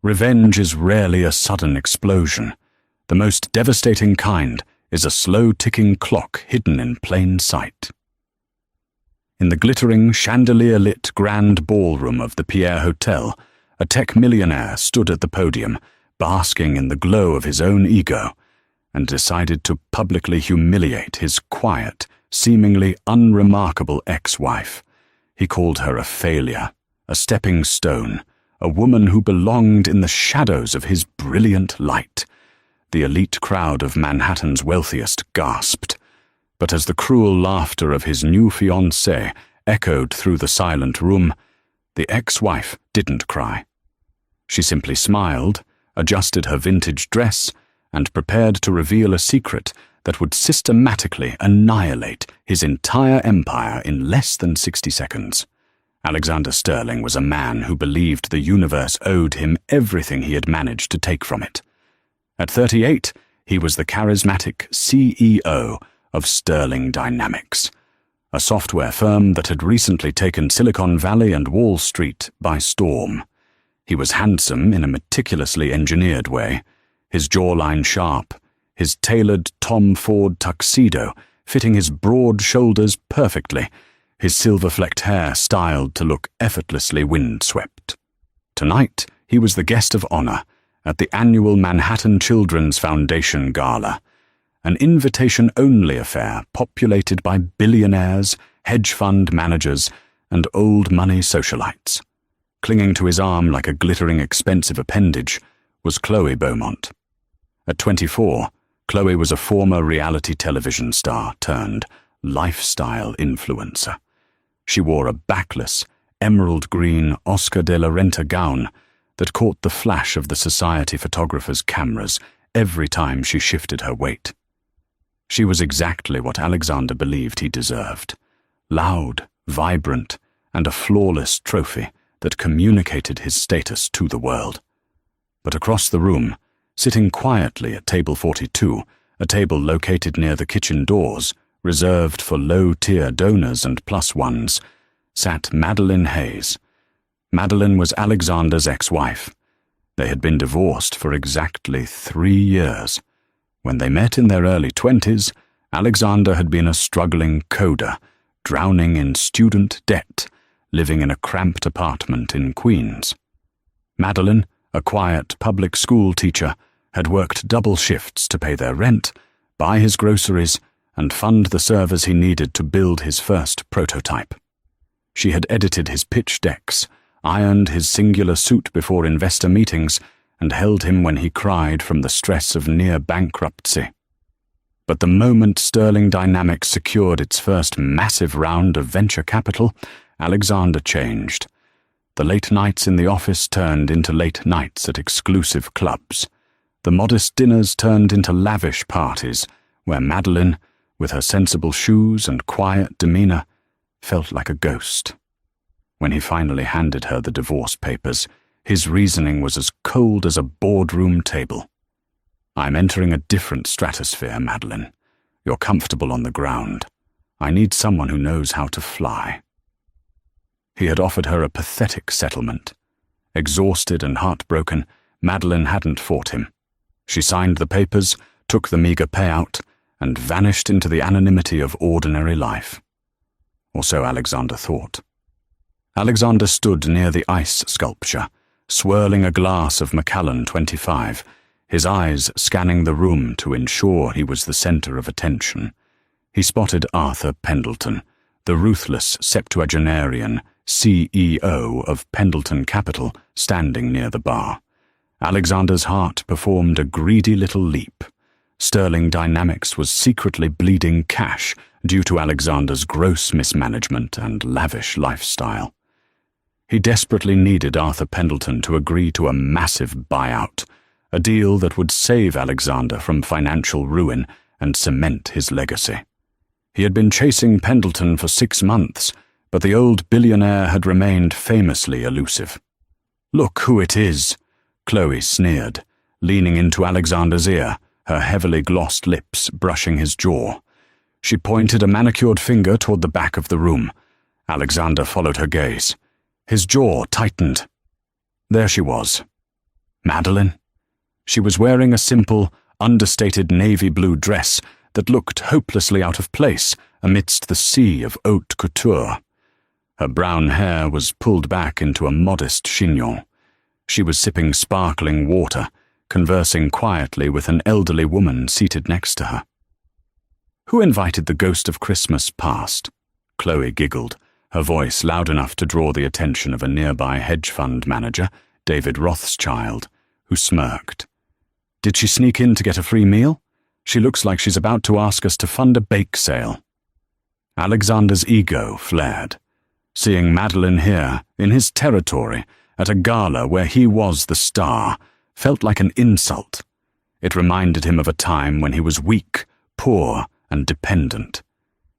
Revenge is rarely a sudden explosion. The most devastating kind is a slow-ticking clock hidden in plain sight. In the glittering, chandelier-lit grand ballroom of the Pierre Hotel, a tech millionaire stood at the podium, basking in the glow of his own ego, and decided to publicly humiliate his quiet, seemingly unremarkable ex-wife. He called her a failure, a stepping stone, a woman who belonged in the shadows of his brilliant light. The elite crowd of Manhattan's wealthiest gasped, but as the cruel laughter of his new fiancée echoed through the silent room, the ex-wife didn't cry. She simply smiled, adjusted her vintage dress, and prepared to reveal a secret that would systematically annihilate his entire empire in less than 60 seconds. Alexander Sterling was a man who believed the universe owed him everything he had managed to take from it. At 38, he was the charismatic CEO of Sterling Dynamics, a software firm that had recently taken Silicon Valley and Wall Street by storm. He was handsome in a meticulously engineered way, his jawline sharp, his tailored Tom Ford tuxedo fitting his broad shoulders perfectly, his silver-flecked hair styled to look effortlessly windswept. Tonight, he was the guest of honor at the annual Manhattan Children's Foundation Gala, an invitation-only affair populated by billionaires, hedge fund managers, and old-money socialites. Clinging to his arm like a glittering expensive appendage was Chloe Beaumont. At 24, Chloe was a former reality television star turned lifestyle influencer. She wore a backless, emerald green Oscar de la Renta gown that caught the flash of the society photographer's cameras every time she shifted her weight. She was exactly what Alexander believed he deserved: loud, vibrant, and a flawless trophy that communicated his status to the world. But across the room, sitting quietly at table 42, a table located near the kitchen doors, reserved for low-tier donors and plus-ones, sat Madeline Hayes. Madeline was Alexander's ex-wife. They had been divorced for exactly 3 years. When they met in their early 20s, Alexander had been a struggling coder, drowning in student debt, living in a cramped apartment in Queens. Madeline, a quiet public school teacher, had worked double shifts to pay their rent, buy his groceries, and fund the servers he needed to build his first prototype. She had edited his pitch decks, ironed his singular suit before investor meetings, and held him when he cried from the stress of near bankruptcy. But the moment Sterling Dynamics secured its first massive round of venture capital, Alexander changed. The late nights in the office turned into late nights at exclusive clubs. The modest dinners turned into lavish parties, where Madeline, with her sensible shoes and quiet demeanor, felt like a ghost. When he finally handed her the divorce papers, his reasoning was as cold as a boardroom table. "I'm entering a different stratosphere, Madeline. You're comfortable on the ground. I need someone who knows how to fly." He had offered her a pathetic settlement. Exhausted and heartbroken, Madeline hadn't fought him. She signed the papers, took the meager payout, and vanished into the anonymity of ordinary life. Or so Alexander thought. Alexander stood near the ice sculpture, swirling a glass of Macallan 25, his eyes scanning the room to ensure he was the center of attention. He spotted Arthur Pendleton, the ruthless septuagenarian CEO of Pendleton Capital, standing near the bar. Alexander's heart performed a greedy little leap. Sterling Dynamics was secretly bleeding cash due to Alexander's gross mismanagement and lavish lifestyle. He desperately needed Arthur Pendleton to agree to a massive buyout, a deal that would save Alexander from financial ruin and cement his legacy. He had been chasing Pendleton for 6 months, but the old billionaire had remained famously elusive. "Look who it is," Chloe sneered, leaning into Alexander's ear, her heavily glossed lips brushing his jaw. She pointed a manicured finger toward the back of the room. Alexander followed her gaze. His jaw tightened. There she was. Madeline? She was wearing a simple, understated navy blue dress that looked hopelessly out of place amidst the sea of haute couture. Her brown hair was pulled back into a modest chignon. She was sipping sparkling water, conversing quietly with an elderly woman seated next to her. "Who invited the ghost of Christmas past?" Chloe giggled, her voice loud enough to draw the attention of a nearby hedge fund manager, David Rothschild, who smirked. "Did she sneak in to get a free meal? She looks like she's about to ask us to fund a bake sale." Alexander's ego flared. Seeing Madeline here, in his territory, at a gala where he was the star, felt like an insult. It reminded him of a time when he was weak, poor, and dependent.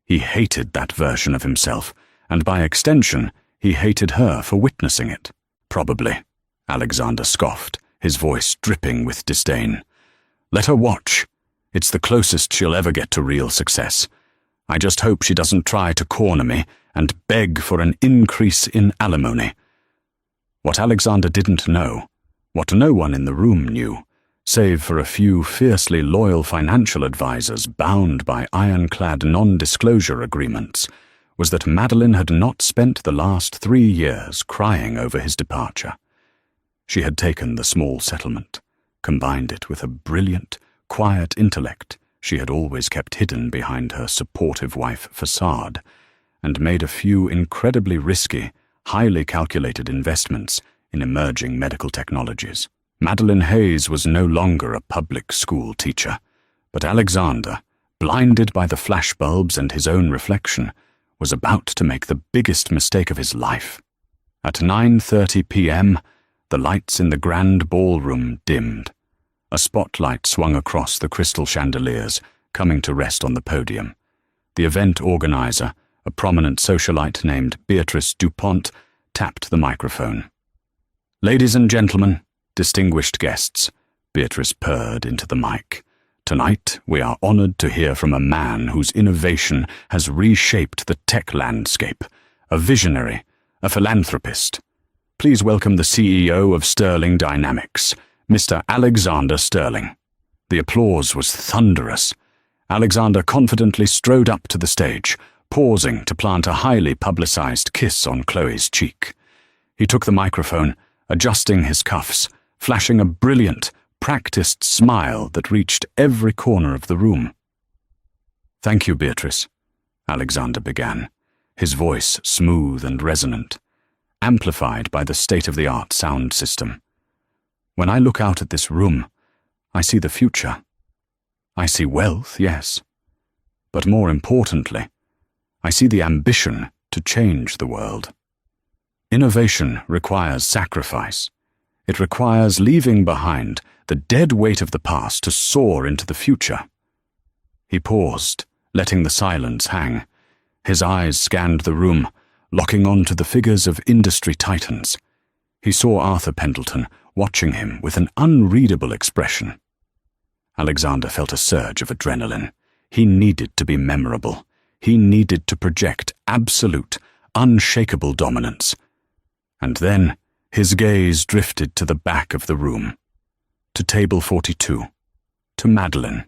He hated that version of himself, and by extension, he hated her for witnessing it. "Probably," Alexander scoffed, his voice dripping with disdain. "Let her watch. It's the closest she'll ever get to real success. I just hope she doesn't try to corner me and beg for an increase in alimony." What Alexander didn't know, what no one in the room knew, save for a few fiercely loyal financial advisors bound by ironclad non-disclosure agreements, was that Madeline had not spent the last 3 years crying over his departure. She had taken the small settlement, combined it with a brilliant, quiet intellect she had always kept hidden behind her supportive wife facade, and made a few incredibly risky, highly calculated investments in emerging medical technologies. Madeline Hayes was no longer a public school teacher, but Alexander, blinded by the flashbulbs and his own reflection, was about to make the biggest mistake of his life. At 9:30 p.m., the lights in the grand ballroom dimmed. A spotlight swung across the crystal chandeliers, coming to rest on the podium. The event organizer, a prominent socialite named Beatrice DuPont, tapped the microphone. "Ladies and gentlemen, distinguished guests," Beatrice purred into the mic. "Tonight we are honored to hear from a man whose innovation has reshaped the tech landscape, a visionary, a philanthropist. Please welcome the CEO of Sterling Dynamics, Mr. Alexander Sterling." The applause was thunderous. Alexander confidently strode up to the stage, pausing to plant a highly publicized kiss on Chloe's cheek. He took the microphone, adjusting his cuffs, flashing a brilliant, practiced smile that reached every corner of the room. "Thank you, Beatrice," Alexander began, his voice smooth and resonant, amplified by the state-of-the-art sound system. "When I look out at this room, I see the future. I see wealth, yes, but more importantly, I see the ambition to change the world. Innovation requires sacrifice. It requires leaving behind the dead weight of the past to soar into the future." He paused, letting the silence hang. His eyes scanned the room, locking on to the figures of industry titans. He saw Arthur Pendleton watching him with an unreadable expression. Alexander felt a surge of adrenaline. He needed to be memorable. He needed to project absolute, unshakable dominance. And then his gaze drifted to the back of the room, to table 42, to Madeline.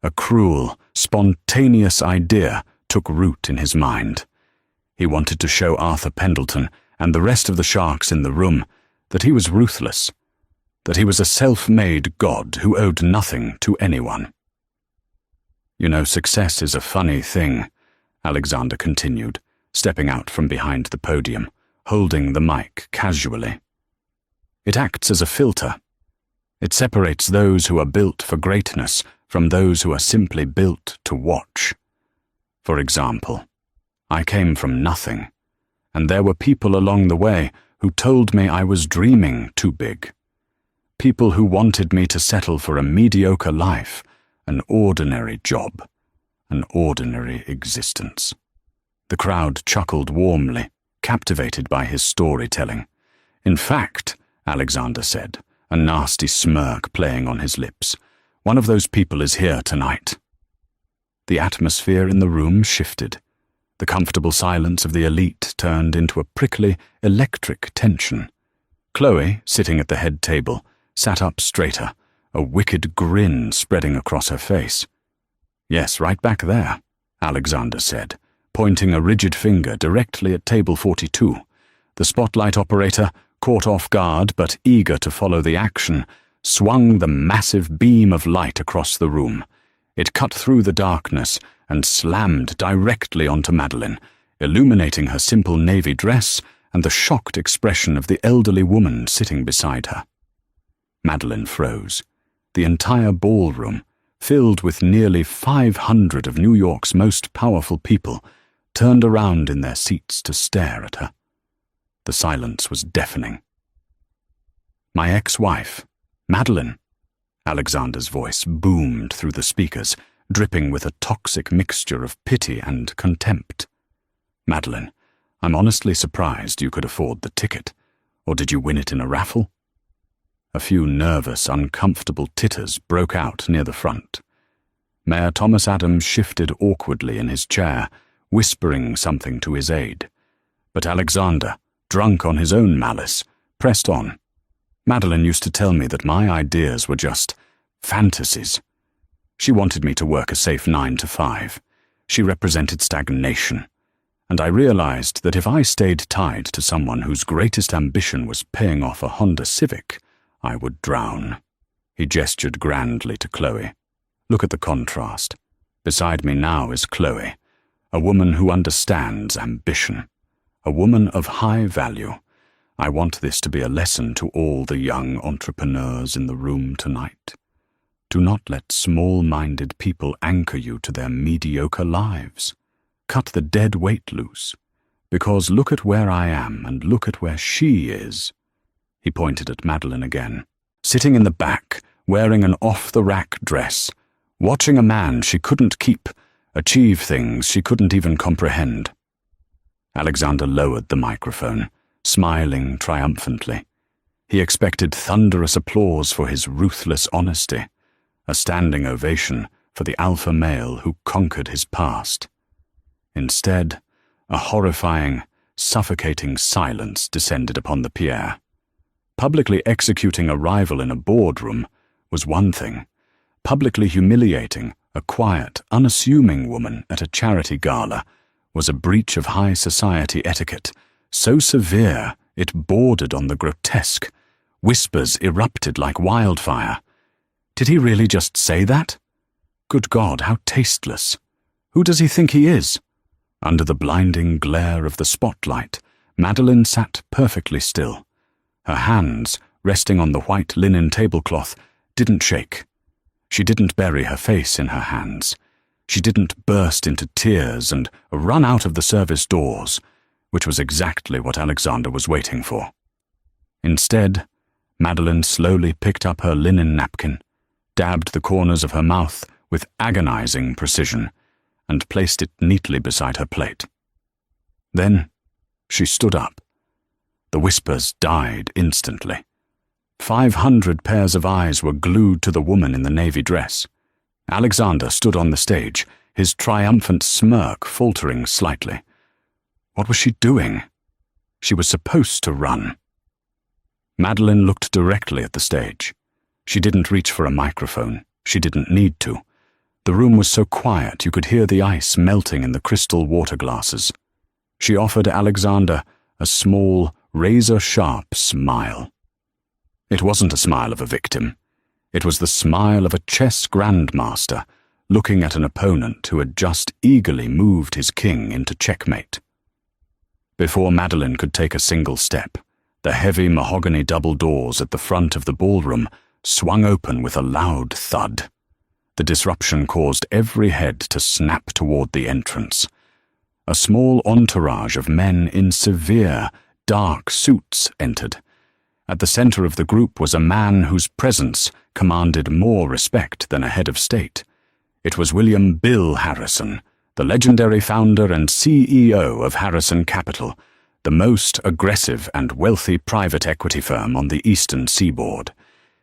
A cruel, spontaneous idea took root in his mind. He wanted to show Arthur Pendleton and the rest of the sharks in the room that he was ruthless, that he was a self-made god who owed nothing to anyone. "You know, success is a funny thing," Alexander continued, stepping out from behind the podium, holding the mic casually. "It acts as a filter. It separates those who are built for greatness from those who are simply built to watch. For example, I came from nothing, and there were people along the way who told me I was dreaming too big. People who wanted me to settle for a mediocre life, an ordinary job, an ordinary existence." The crowd chuckled warmly, captivated by his storytelling. "In fact," Alexander said, a nasty smirk playing on his lips, "one of those people is here tonight." The atmosphere in the room shifted. The comfortable silence of the elite turned into a prickly, electric tension. Chloe, sitting at the head table, sat up straighter, a wicked grin spreading across her face. "Yes, right back there," Alexander said, pointing a rigid finger directly at table 42. The spotlight operator, caught off guard but eager to follow the action, swung the massive beam of light across the room. It cut through the darkness and slammed directly onto Madeline, illuminating her simple navy dress and the shocked expression of the elderly woman sitting beside her. Madeline froze. The entire ballroom, filled with nearly 500 of New York's most powerful people, turned around in their seats to stare at her. The silence was deafening. "My ex-wife, Madeline," Alexander's voice boomed through the speakers, dripping with a toxic mixture of pity and contempt. "Madeline, I'm honestly surprised you could afford the ticket. Or did you win it in a raffle?" A few nervous, uncomfortable titters broke out near the front. Mayor Thomas Adams shifted awkwardly in his chair, whispering something to his aide. But Alexander, drunk on his own malice, pressed on. "Madeline used to tell me that my ideas were just fantasies. She wanted me to work a safe 9 to 5. She represented stagnation. And I realized that if I stayed tied to someone whose greatest ambition was paying off a Honda Civic, I would drown." He gestured grandly to Chloe. "Look at the contrast. Beside me now is Chloe, a woman who understands ambition, a woman of high value. I want this to be a lesson to all the young entrepreneurs in the room tonight. Do not let small-minded people anchor you to their mediocre lives. Cut the dead weight loose, because look at where I am and look at where she is." He pointed at Madeline again, sitting in the back, wearing an off-the-rack dress, watching a man she couldn't keep achieve things she couldn't even comprehend. Alexander lowered the microphone, smiling triumphantly. He expected thunderous applause for his ruthless honesty, a standing ovation for the alpha male who conquered his past. Instead, a horrifying, suffocating silence descended upon the Pierre. Publicly executing a rival in a boardroom was one thing. Publicly humiliating a quiet, unassuming woman at a charity gala was a breach of high society etiquette, so severe it bordered on the grotesque. Whispers erupted like wildfire. Did he really just say that? Good God, how tasteless. Who does he think he is? Under the blinding glare of the spotlight, Madeline sat perfectly still. Her hands, resting on the white linen tablecloth, didn't shake. She didn't bury her face in her hands. She didn't burst into tears and run out of the service doors, which was exactly what Alexander was waiting for. Instead, Madeline slowly picked up her linen napkin, dabbed the corners of her mouth with agonizing precision, and placed it neatly beside her plate. Then she stood up. The whispers died instantly. 500 pairs of eyes were glued to the woman in the navy dress. Alexander stood on the stage, his triumphant smirk faltering slightly. What was she doing? She was supposed to run. Madeline looked directly at the stage. She didn't reach for a microphone. She didn't need to. The room was so quiet you could hear the ice melting in the crystal water glasses. She offered Alexander a small, razor-sharp smile. It wasn't a smile of a victim. It was the smile of a chess grandmaster looking at an opponent who had just eagerly moved his king into checkmate. Before Madeline could take a single step, the heavy mahogany double doors at the front of the ballroom swung open with a loud thud. The disruption caused every head to snap toward the entrance. A small entourage of men in severe, dark suits entered. At the center of the group was a man whose presence commanded more respect than a head of state. It was William "Bill" Harrison, the legendary founder and CEO of Harrison Capital, the most aggressive and wealthy private equity firm on the eastern seaboard.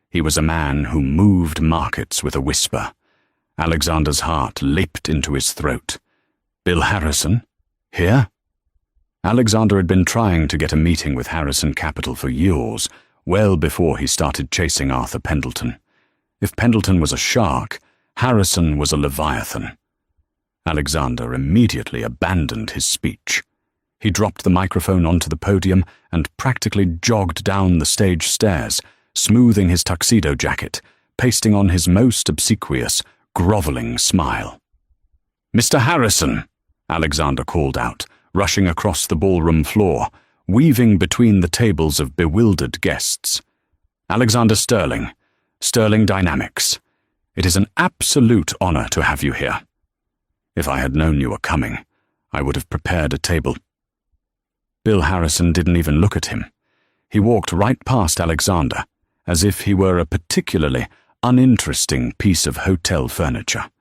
He was a man who moved markets with a whisper. Alexander's heart leaped into his throat. Bill Harrison? Here? Alexander had been trying to get a meeting with Harrison Capital for years, well before he started chasing Arthur Pendleton. If Pendleton was a shark, Harrison was a leviathan. Alexander immediately abandoned his speech. He dropped the microphone onto the podium and practically jogged down the stage stairs, smoothing his tuxedo jacket, pasting on his most obsequious, groveling smile. "Mr. Harrison," Alexander called out, rushing across the ballroom floor, weaving between the tables of bewildered guests. "Alexander Sterling, Sterling Dynamics. It is an absolute honor to have you here. If I had known you were coming, I would have prepared a table." Bill Harrison didn't even look at him. He walked right past Alexander, as if he were a particularly uninteresting piece of hotel furniture.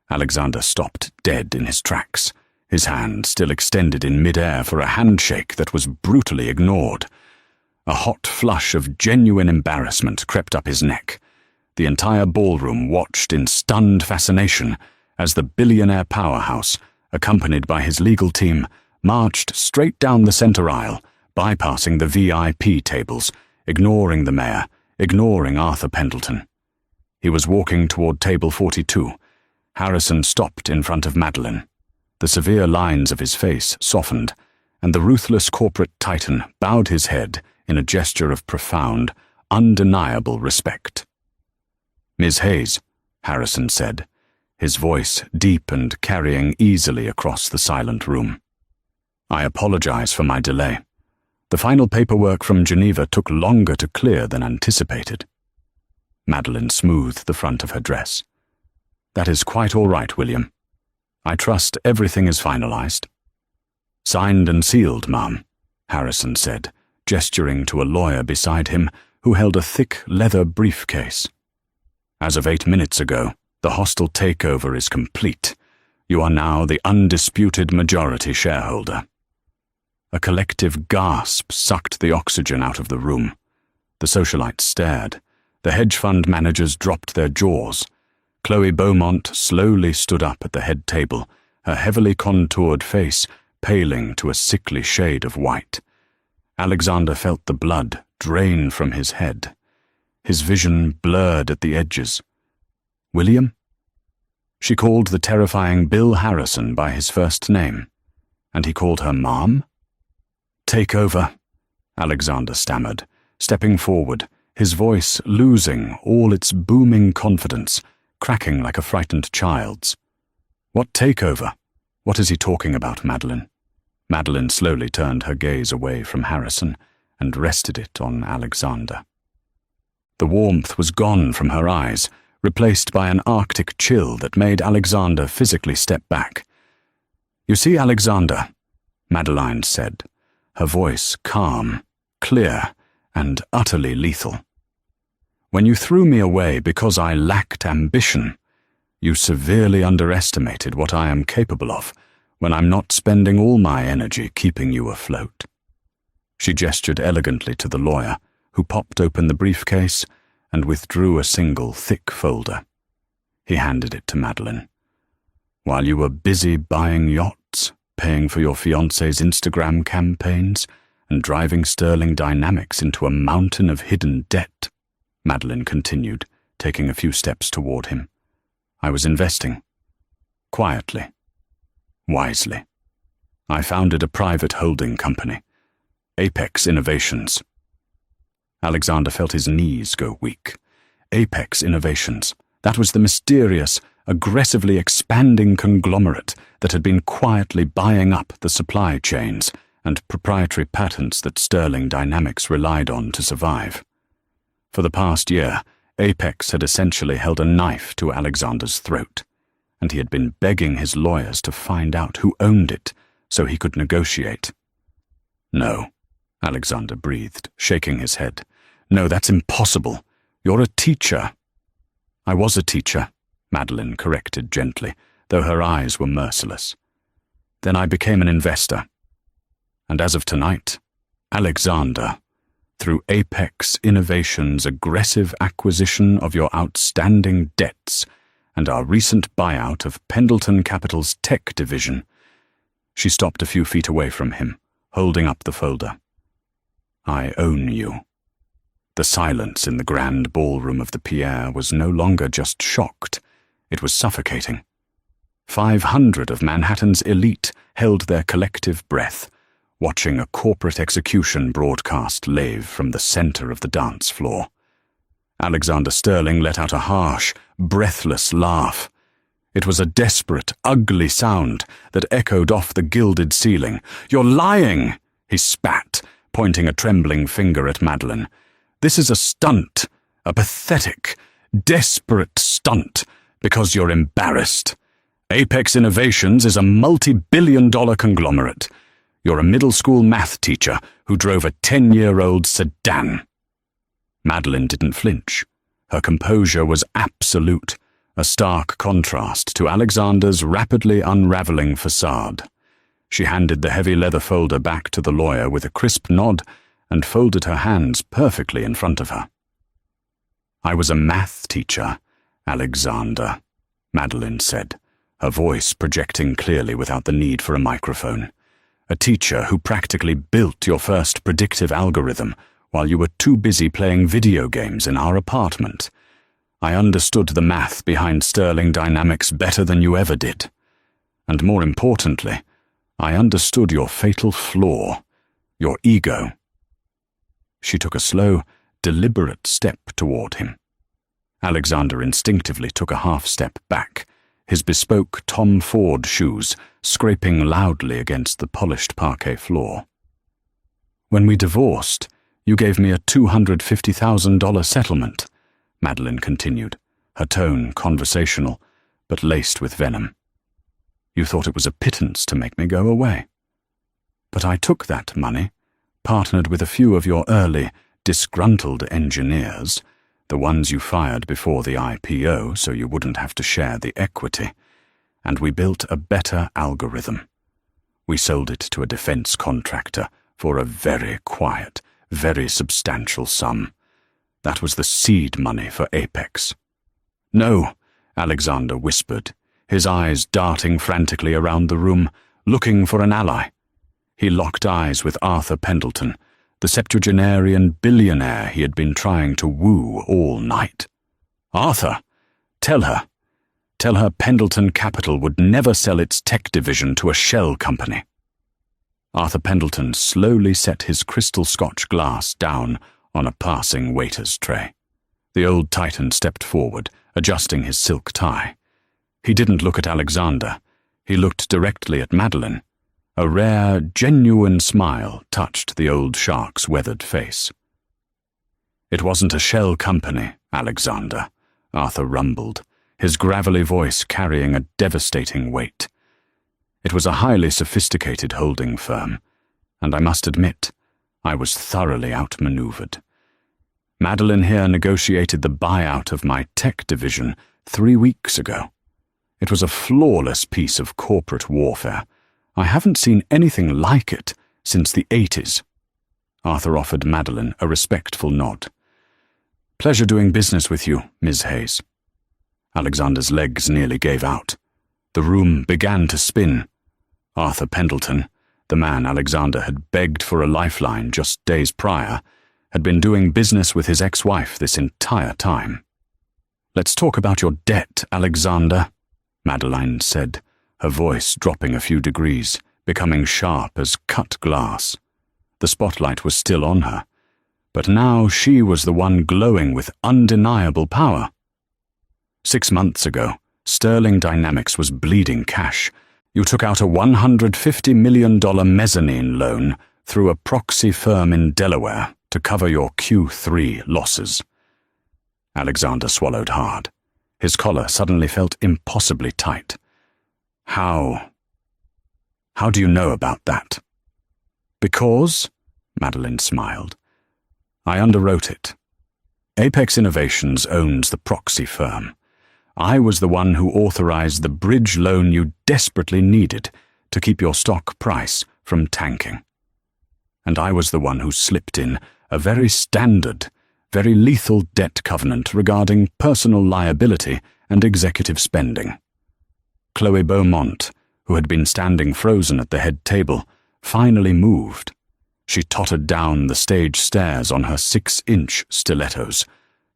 Alexander stopped dead in his tracks, his hand still extended in mid-air for a handshake that was brutally ignored. A hot flush of genuine embarrassment crept up his neck. The entire ballroom watched in stunned fascination as the billionaire powerhouse, accompanied by his legal team, marched straight down the center aisle, bypassing the VIP tables, ignoring the mayor, ignoring Arthur Pendleton. He was walking toward table 42. Harrison stopped in front of Madeline. The severe lines of his face softened, and the ruthless corporate titan bowed his head in a gesture of profound, undeniable respect. "Ms. Hayes," Harrison said, his voice deep and carrying easily across the silent room. "I apologize for my delay. The final paperwork from Geneva took longer to clear than anticipated." Madeline smoothed the front of her dress. "That is quite all right, William. I trust everything is finalized." "Signed and sealed, ma'am," Harrison said, gesturing to a lawyer beside him who held a thick leather briefcase. "As of 8 minutes ago, the hostile takeover is complete. You are now the undisputed majority shareholder." A collective gasp sucked the oxygen out of the room. The socialites stared. The hedge fund managers dropped their jaws. Chloe Beaumont slowly stood up at the head table, her heavily contoured face paling to a sickly shade of white. Alexander felt the blood drain from his head. His vision blurred at the edges. "William?" She called the terrifying Bill Harrison by his first name, and he called her Mom? "Takeover," Alexander stammered, stepping forward, his voice losing all its booming confidence, cracking like a frightened child's. "What takeover? What is he talking about, Madeline?" Madeline slowly turned her gaze away from Harrison and rested it on Alexander. The warmth was gone from her eyes, replaced by an arctic chill that made Alexander physically step back. "You see, Alexander," Madeline said, her voice calm, clear, and utterly lethal. "When you threw me away because I lacked ambition, you severely underestimated what I am capable of when I'm not spending all my energy keeping you afloat." She gestured elegantly to the lawyer, who popped open the briefcase and withdrew a single thick folder. He handed it to Madeline. "While you were busy buying yachts, paying for your fiancé's Instagram campaigns, and driving Sterling Dynamics into a mountain of hidden debt," Madeline continued, taking a few steps toward him, "I was investing. Quietly. Wisely. I founded a private holding company, Apex Innovations." Alexander felt his knees go weak. Apex Innovations. That was the mysterious, aggressively expanding conglomerate that had been quietly buying up the supply chains and proprietary patents that Sterling Dynamics relied on to survive. For the past year, Apex had essentially held a knife to Alexander's throat, and he had been begging his lawyers to find out who owned it so he could negotiate. "No," Alexander breathed, shaking his head. "No, that's impossible. You're a teacher." "I was a teacher," Madeline corrected gently, though her eyes were merciless. "Then I became an investor. And as of tonight, Alexander, through Apex Innovations' aggressive acquisition of your outstanding debts and our recent buyout of Pendleton Capital's tech division, She stopped a few feet away from him, holding up the folder. I own you. The silence in the grand ballroom of the Pierre was no longer just shocked. It was suffocating. 500 of Manhattan's elite held their collective breath, watching a corporate execution broadcast live from the center of the dance floor. Alexander Sterling let out a harsh, breathless laugh. It was a desperate, ugly sound that echoed off the gilded ceiling. "You're lying!" he spat, pointing a trembling finger at Madeline. "This is a stunt, a pathetic, desperate stunt, because you're embarrassed. Apex Innovations is a multi-billion-dollar conglomerate. You're a middle school math teacher who drove a 10-year-old sedan." Madeline didn't flinch. Her composure was absolute, a stark contrast to Alexander's rapidly unraveling facade. She handed the heavy leather folder back to the lawyer with a crisp nod and folded her hands perfectly in front of her. "I was a math teacher, Alexander," Madeline said, her voice projecting clearly without the need for a microphone. "A teacher who practically built your first predictive algorithm while you were too busy playing video games in our apartment. I understood the math behind Sterling Dynamics better than you ever did. And more importantly, I understood your fatal flaw, your ego." She took a slow, deliberate step toward him. Alexander instinctively took a half-step back, his bespoke Tom Ford shoes scraping loudly against the polished parquet floor. "When we divorced, you gave me a $250,000 settlement," Madeline continued, her tone conversational, but laced with venom. "You thought it was a pittance to make me go away. But I took that money, partnered with a few of your early, disgruntled engineers, the ones you fired before the IPO so you wouldn't have to share the equity, and we built a better algorithm. We sold it to a defense contractor for a very quiet, very substantial sum. That was the seed money for Apex." "No," Alexander whispered, his eyes darting frantically around the room, looking for an ally. He locked eyes with Arthur Pendleton, the septuagenarian billionaire he had been trying to woo all night. "Arthur, tell her Pendleton Capital would never sell its tech division to a shell company." Arthur Pendleton slowly set his crystal Scotch glass down on a passing waiter's tray. The old titan stepped forward, adjusting his silk tie. He didn't look at Alexander. He looked directly at Madeline. A rare, genuine smile touched the old shark's weathered face. "It wasn't a shell company, Alexander," Arthur rumbled, his gravelly voice carrying a devastating weight. "It was a highly sophisticated holding firm, and I must admit, I was thoroughly outmaneuvered. Madeline here negotiated the buyout of my tech division 3 weeks ago. It was a flawless piece of corporate warfare. I haven't seen anything like it since the 80s. Arthur offered Madeline a respectful nod. "Pleasure doing business with you, Ms. Hayes." Alexander's legs nearly gave out. The room began to spin. Arthur Pendleton, the man Alexander had begged for a lifeline just days prior, had been doing business with his ex-wife this entire time. "Let's talk about your debt, Alexander," Madeline said, her voice dropping a few degrees, becoming sharp as cut glass. The spotlight was still on her, but now she was the one glowing with undeniable power. 6 months ago, Sterling Dynamics was bleeding cash. You took out a $150 million mezzanine loan through a proxy firm in Delaware to cover your Q3 losses. Alexander swallowed hard. His collar suddenly felt impossibly tight. How do you know about that?" "Because," Madeline smiled, "I underwrote it. Apex Innovations owns the proxy firm. I was the one who authorized the bridge loan you desperately needed to keep your stock price from tanking. And I was the one who slipped in a very standard, very lethal debt covenant regarding personal liability and executive spending. Chloe Beaumont, who had been standing frozen at the head table, finally moved. She tottered down the stage stairs on her 6-inch stilettos,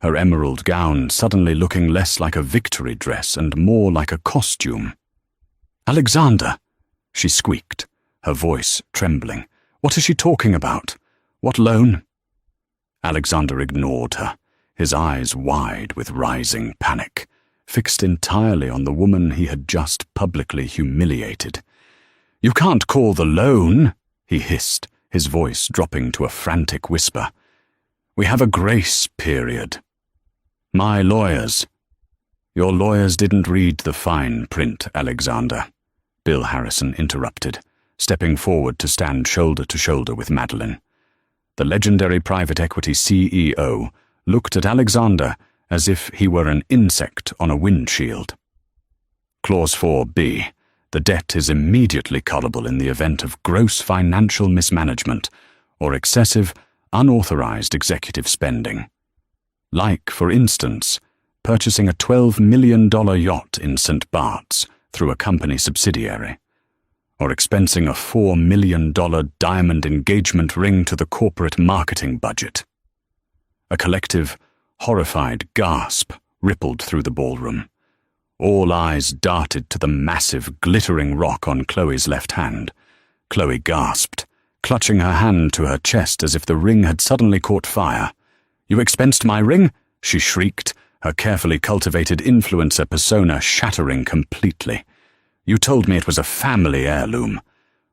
her emerald gown suddenly looking less like a victory dress and more like a costume. "Alexander," she squeaked, her voice trembling. "What is she talking about? What loan?" Alexander ignored her, his eyes wide with rising panic, fixed entirely on the woman he had just publicly humiliated. "You can't call the loan," he hissed, his voice dropping to a frantic whisper. "We have a grace period. My lawyers—" "Your lawyers didn't read the fine print, Alexander," Bill Harrison interrupted, stepping forward to stand shoulder to shoulder with Madeline. The legendary private equity CEO looked at Alexander as if he were an insect on a windshield. Clause 4B. The debt is immediately callable in the event of gross financial mismanagement or excessive, unauthorized executive spending. Like, for instance, purchasing a $12 million yacht in St. Bart's through a company subsidiary, or expensing a $4 million diamond engagement ring to the corporate marketing budget. A collective, horrified gasp rippled through the ballroom. All eyes darted to the massive, glittering rock on Chloe's left hand. Chloe gasped, clutching her hand to her chest as if the ring had suddenly caught fire. "You expensed my ring?" she shrieked, her carefully cultivated influencer persona shattering completely. "You told me it was a family heirloom."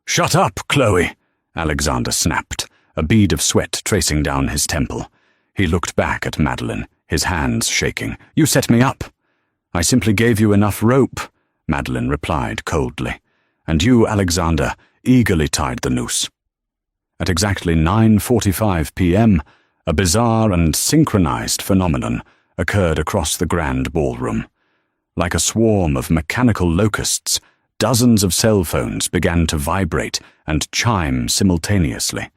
"Shut up, Chloe!" Alexander snapped, a bead of sweat tracing down his temple. He looked back at Madeline, his hands shaking. "You set me up." "I simply gave you enough rope," Madeline replied coldly. "And you, Alexander, eagerly tied the noose." At exactly 9:45 p.m., a bizarre and synchronized phenomenon occurred across the grand ballroom. Like a swarm of mechanical locusts, dozens of cell phones began to vibrate and chime simultaneously.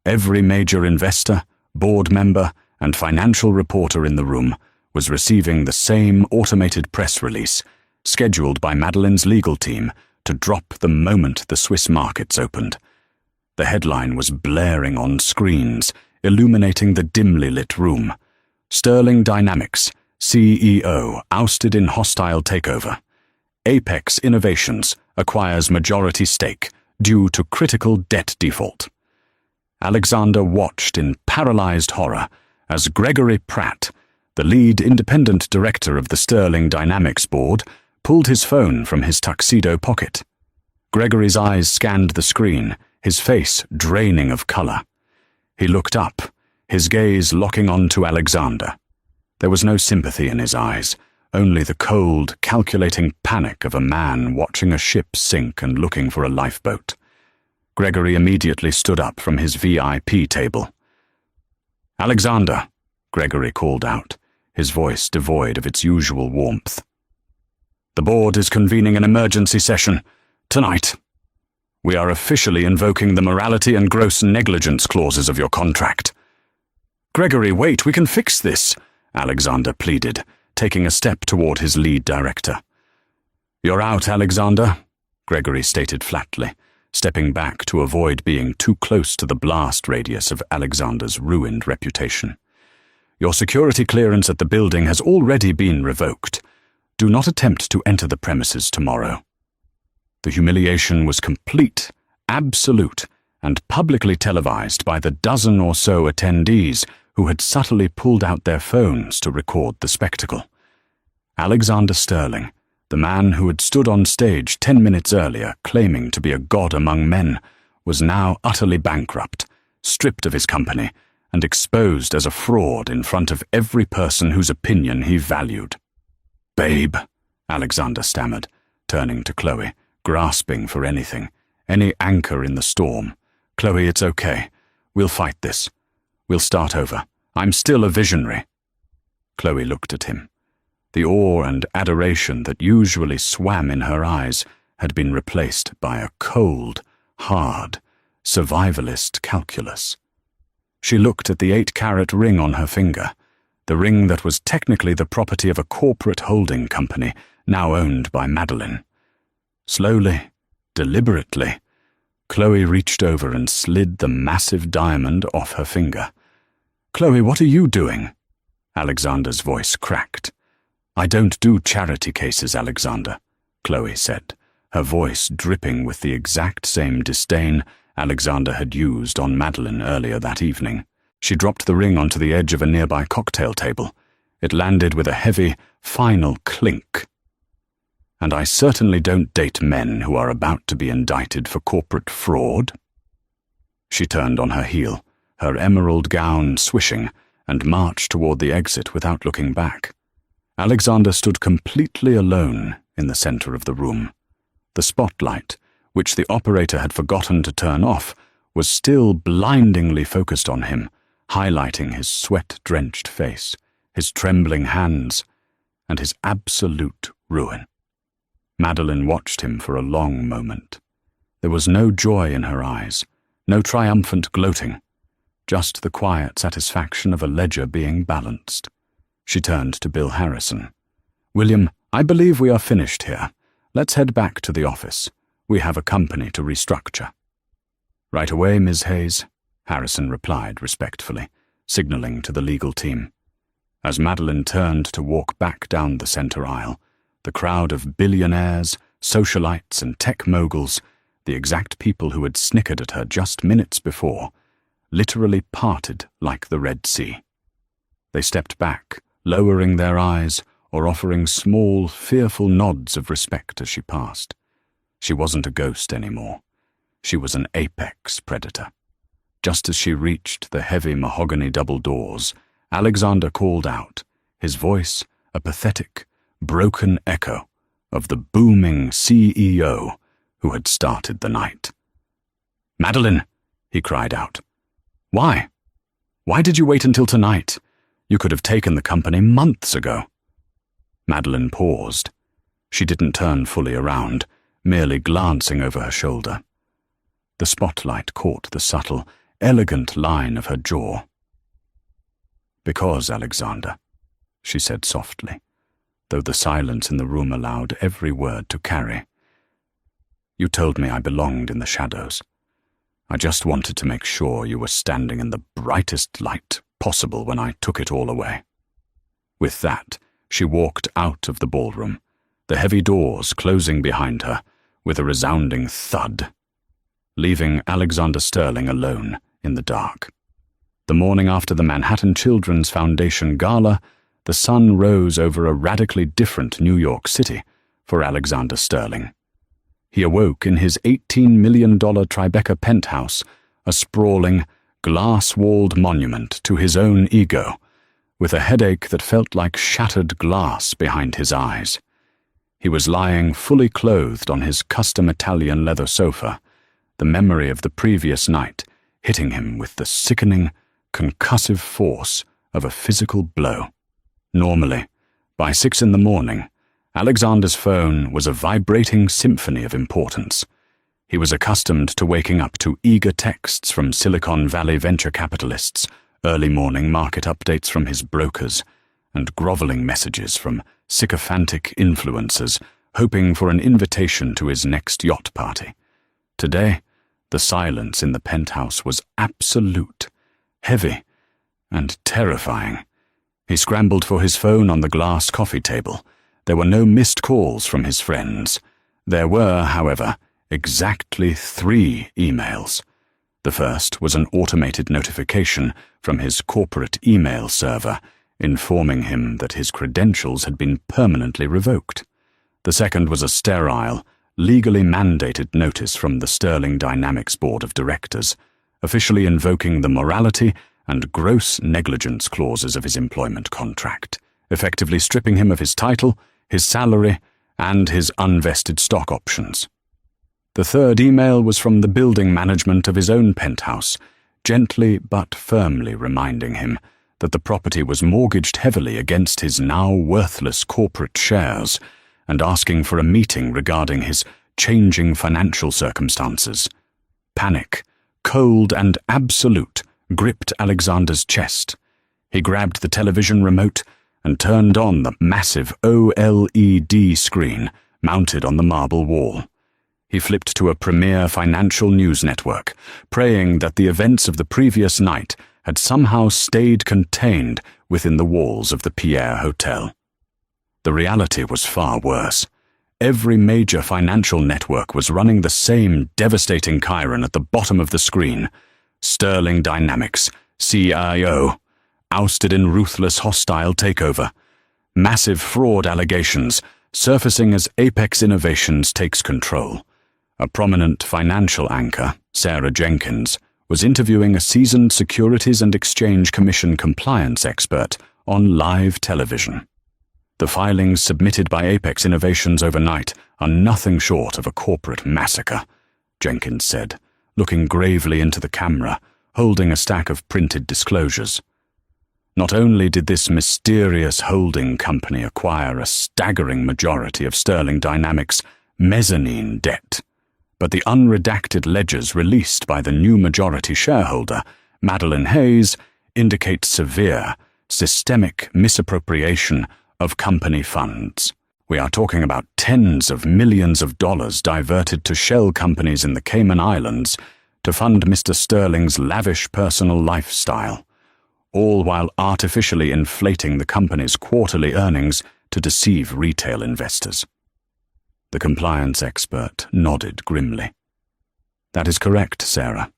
Every major investor, board member, and financial reporter in the room was receiving the same automated press release, scheduled by Madeline's legal team to drop the moment the Swiss markets opened. The headline was blaring on screens, illuminating the dimly lit room. Sterling Dynamics, CEO ousted in hostile takeover. Apex Innovations acquires majority stake due to critical debt default. Alexander watched in paralyzed horror as Gregory Pratt, the lead independent director of the Sterling Dynamics board, pulled his phone from his tuxedo pocket. Gregory's eyes scanned the screen, his face draining of color. He looked up, his gaze locking onto Alexander. There was no sympathy in his eyes, only the cold, calculating panic of a man watching a ship sink and looking for a lifeboat. Gregory immediately stood up from his VIP table. "Alexander," Gregory called out, his voice devoid of its usual warmth. "The board is convening an emergency session tonight. We are officially invoking the morality and gross negligence clauses of your contract." "Gregory, wait, we can fix this," Alexander pleaded, taking a step toward his lead director. "You're out, Alexander," Gregory stated flatly, stepping back to avoid being too close to the blast radius of Alexander's ruined reputation. "Your security clearance at the building has already been revoked. Do not attempt to enter the premises tomorrow." The humiliation was complete, absolute, and publicly televised by the dozen or so attendees who had subtly pulled out their phones to record the spectacle. Alexander Sterling, the man who had stood on stage 10 minutes earlier claiming to be a god among men, was now utterly bankrupt, stripped of his company, and exposed as a fraud in front of every person whose opinion he valued. "Babe," Alexander stammered, turning to Chloe, grasping for anything, any anchor in the storm. "Chloe, it's okay. We'll fight this. We'll start over. I'm still a visionary." Chloe looked at him. The awe and adoration that usually swam in her eyes had been replaced by a cold, hard, survivalist calculus. She looked at the 8-carat ring on her finger, the ring that was technically the property of a corporate holding company now owned by Madeline. Slowly, deliberately, Chloe reached over and slid the massive diamond off her finger. "Chloe, what are you doing?" Alexander's voice cracked. "I don't do charity cases, Alexander," Chloe said, her voice dripping with the exact same disdain Alexander had used on Madeline earlier that evening. She dropped the ring onto the edge of a nearby cocktail table. It landed with a heavy, final clink. "And I certainly don't date men who are about to be indicted for corporate fraud." She turned on her heel, her emerald gown swishing, and marched toward the exit without looking back. Alexander stood completely alone in the center of the room. The spotlight, which the operator had forgotten to turn off, was still blindingly focused on him, highlighting his sweat-drenched face, his trembling hands, and his absolute ruin. Madeline watched him for a long moment. There was no joy in her eyes, no triumphant gloating, just the quiet satisfaction of a ledger being balanced. She turned to Bill Harrison. "William, I believe we are finished here. Let's head back to the office. We have a company to restructure." "Right away, Ms. Hayes," Harrison replied respectfully, signaling to the legal team. As Madeline turned to walk back down the center aisle, the crowd of billionaires, socialites, and tech moguls, the exact people who had snickered at her just minutes before, literally parted like the Red Sea. They stepped back, lowering their eyes or offering small, fearful nods of respect as she passed. She wasn't a ghost anymore. She was an apex predator. Just as she reached the heavy mahogany double doors, Alexander called out, his voice a pathetic, broken echo of the booming CEO who had started the night. "Madeline," he cried out. "Why? Why did you wait until tonight? You could have taken the company months ago." Madeline paused. She didn't turn fully around, merely glancing over her shoulder. The spotlight caught the subtle, elegant line of her jaw. "Because, Alexander," she said softly, though the silence in the room allowed every word to carry. "You told me I belonged in the shadows. I just wanted to make sure you were standing in the brightest light possible when I took it all away." With that, she walked out of the ballroom, the heavy doors closing behind her with a resounding thud, leaving Alexander Sterling alone in the dark. The morning after the Manhattan Children's Foundation Gala, the sun rose over a radically different New York City for Alexander Sterling. He awoke in his $18 million Tribeca penthouse, a sprawling, glass-walled monument to his own ego, with a headache that felt like shattered glass behind his eyes. He was lying fully clothed on his custom Italian leather sofa, the memory of the previous night hitting him with the sickening, concussive force of a physical blow. Normally, by 6 in the morning, Alexander's phone was a vibrating symphony of importance. He was accustomed to waking up to eager texts from Silicon Valley venture capitalists, early morning market updates from his brokers, and groveling messages from sycophantic influencers hoping for an invitation to his next yacht party. Today, the silence in the penthouse was absolute, heavy, and terrifying. He scrambled for his phone on the glass coffee table. There were no missed calls from his friends. There were, however, exactly 3 emails. The first was an automated notification from his corporate email server informing him that his credentials had been permanently revoked. The second was a sterile, legally mandated notice from the Sterling Dynamics Board of Directors, officially invoking the morality and gross negligence clauses of his employment contract, effectively stripping him of his title, his salary, and his unvested stock options. The third email was from the building management of his own penthouse, gently but firmly reminding him that the property was mortgaged heavily against his now worthless corporate shares, and asking for a meeting regarding his changing financial circumstances. Panic, cold and absolute, gripped Alexander's chest. He grabbed the television remote and turned on the massive OLED screen mounted on the marble wall. He flipped to a premier financial news network, praying that the events of the previous night had somehow stayed contained within the walls of the Pierre Hotel. The reality was far worse. Every major financial network was running the same devastating chyron at the bottom of the screen. Sterling Dynamics, CIO, ousted in ruthless hostile takeover. Massive fraud allegations surfacing as Apex Innovations takes control. A prominent financial anchor, Sarah Jenkins, was interviewing a seasoned Securities and Exchange Commission compliance expert on live television. The filings submitted by Apex Innovations overnight are nothing short of a corporate massacre, Jenkins said, looking gravely into the camera, holding a stack of printed disclosures. Not only did this mysterious holding company acquire a staggering majority of Sterling Dynamics' mezzanine debt, but the unredacted ledgers released by the new majority shareholder, Madeleine Hayes, indicate severe, systemic misappropriation of company funds. We are talking about tens of millions of dollars diverted to shell companies in the Cayman Islands to fund Mr. Sterling's lavish personal lifestyle, all while artificially inflating the company's quarterly earnings to deceive retail investors. The compliance expert nodded grimly. That is correct, Sarah.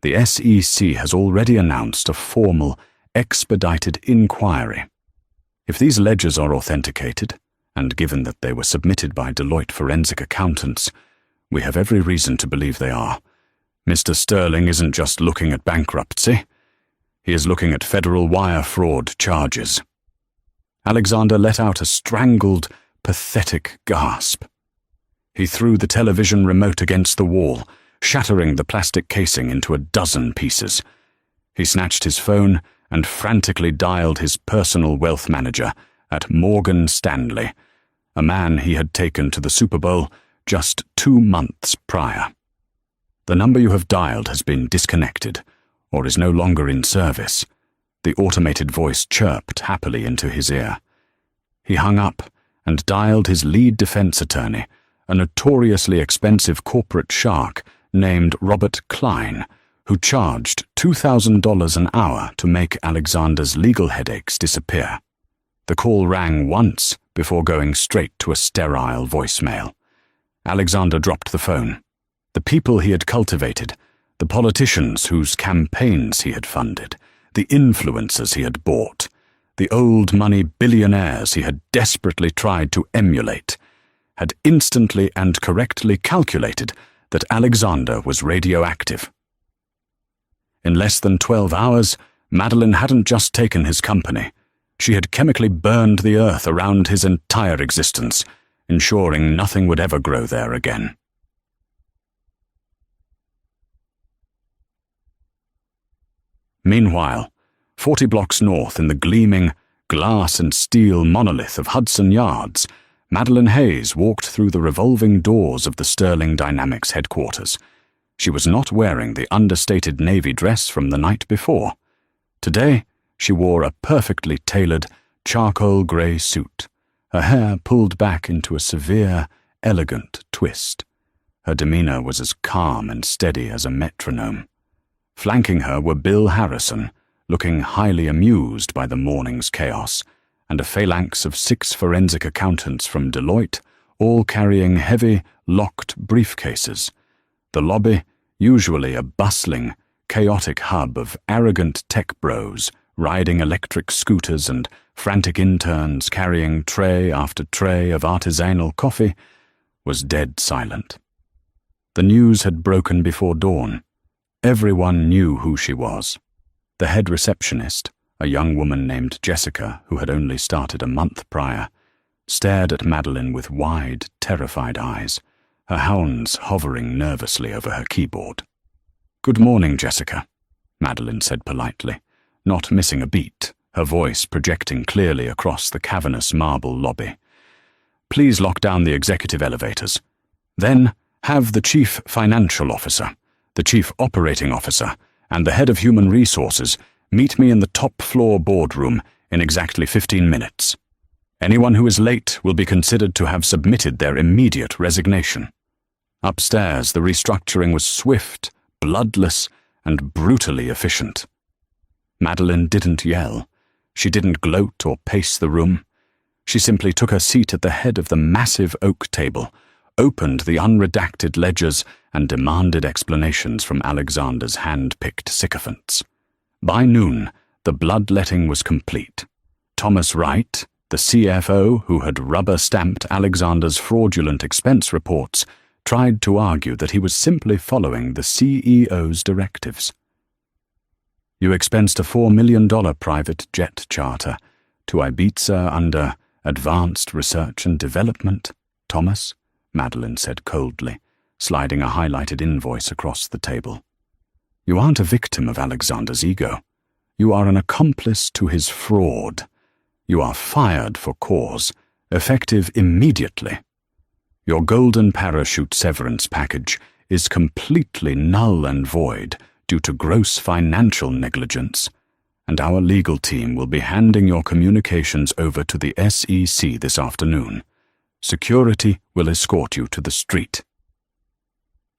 The SEC has already announced a formal, expedited inquiry. If these ledgers are authenticated, and given that they were submitted by Deloitte forensic accountants, we have every reason to believe they are. Mr. Sterling isn't just looking at bankruptcy. He is looking at federal wire fraud charges. Alexander let out a strangled, pathetic gasp. He threw the television remote against the wall, shattering the plastic casing into a dozen pieces. He snatched his phone and frantically dialed his personal wealth manager at Morgan Stanley, a man he had taken to the Super Bowl just 2 months prior. The number you have dialed has been disconnected, or is no longer in service, the automated voice chirped happily into his ear. He hung up and dialed his lead defense attorney, a notoriously expensive corporate shark named Robert Klein, who charged $2,000 an hour to make Alexander's legal headaches disappear. The call rang once before going straight to a sterile voicemail. Alexander dropped the phone. The people he had cultivated, the politicians whose campaigns he had funded, the influencers he had bought, the old money billionaires he had desperately tried to emulate, had instantly and correctly calculated that Alexander was radioactive. In less than 12 hours, Madeleine hadn't just taken his company. She had chemically burned the earth around his entire existence, ensuring nothing would ever grow there again. Meanwhile, 40 blocks north in the gleaming glass and steel monolith of Hudson Yards, Madeleine Hayes walked through the revolving doors of the Sterling Dynamics headquarters. She was not wearing the understated navy dress from the night before. Today, she wore a perfectly tailored charcoal grey suit, her hair pulled back into a severe, elegant twist. Her demeanor was as calm and steady as a metronome. Flanking her were Bill Harrison, looking highly amused by the morning's chaos, and a phalanx of 6 forensic accountants from Deloitte, all carrying heavy, locked briefcases. The lobby, usually a bustling, chaotic hub of arrogant tech bros riding electric scooters and frantic interns carrying tray after tray of artisanal coffee, was dead silent. The news had broken before dawn. Everyone knew who she was. The head receptionist, a young woman named Jessica who had only started a month prior, stared at Madeleine with wide, terrified eyes, her hounds hovering nervously over her keyboard. "Good morning, Jessica," Madeleine said politely, not missing a beat, her voice projecting clearly across the cavernous marble lobby. "Please lock down the executive elevators. Then have the chief financial officer, the chief operating officer, and the head of human resources meet me in the top-floor boardroom in exactly 15 minutes. Anyone who is late will be considered to have submitted their immediate resignation." Upstairs, the restructuring was swift, bloodless, and brutally efficient. Madeline didn't yell. She didn't gloat or pace the room. She simply took her seat at the head of the massive oak table, opened the unredacted ledgers, and demanded explanations from Alexander's hand-picked sycophants. By noon, the bloodletting was complete. Thomas Wright, the CFO who had rubber-stamped Alexander's fraudulent expense reports, tried to argue that he was simply following the CEO's directives. "You expensed a $4 million private jet charter to Ibiza under advanced research and development, Thomas," Madeline said coldly, sliding a highlighted invoice across the table. "You aren't a victim of Alexander's ego. You are an accomplice to his fraud. You are fired for cause, effective immediately. Your golden parachute severance package is completely null and void due to gross financial negligence, and our legal team will be handing your communications over to the SEC this afternoon. Security will escort you to the street."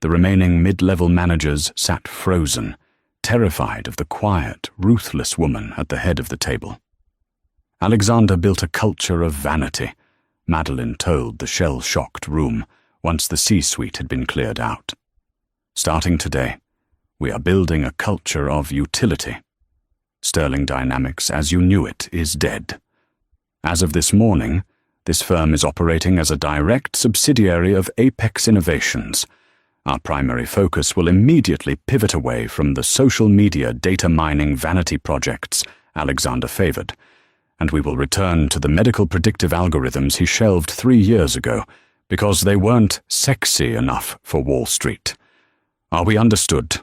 The remaining mid-level managers sat frozen, terrified of the quiet, ruthless woman at the head of the table. Alexander built a culture of vanity, Madeline told the shell-shocked room once the C-suite had been cleared out. "Starting today, we are building a culture of utility. Sterling Dynamics, as you knew it, is dead. As of this morning, this firm is operating as a direct subsidiary of Apex Innovations. Our primary focus will immediately pivot away from the social media data mining vanity projects Alexander favored, and we will return to the medical predictive algorithms he shelved 3 years ago because they weren't sexy enough for Wall Street. Are we understood?"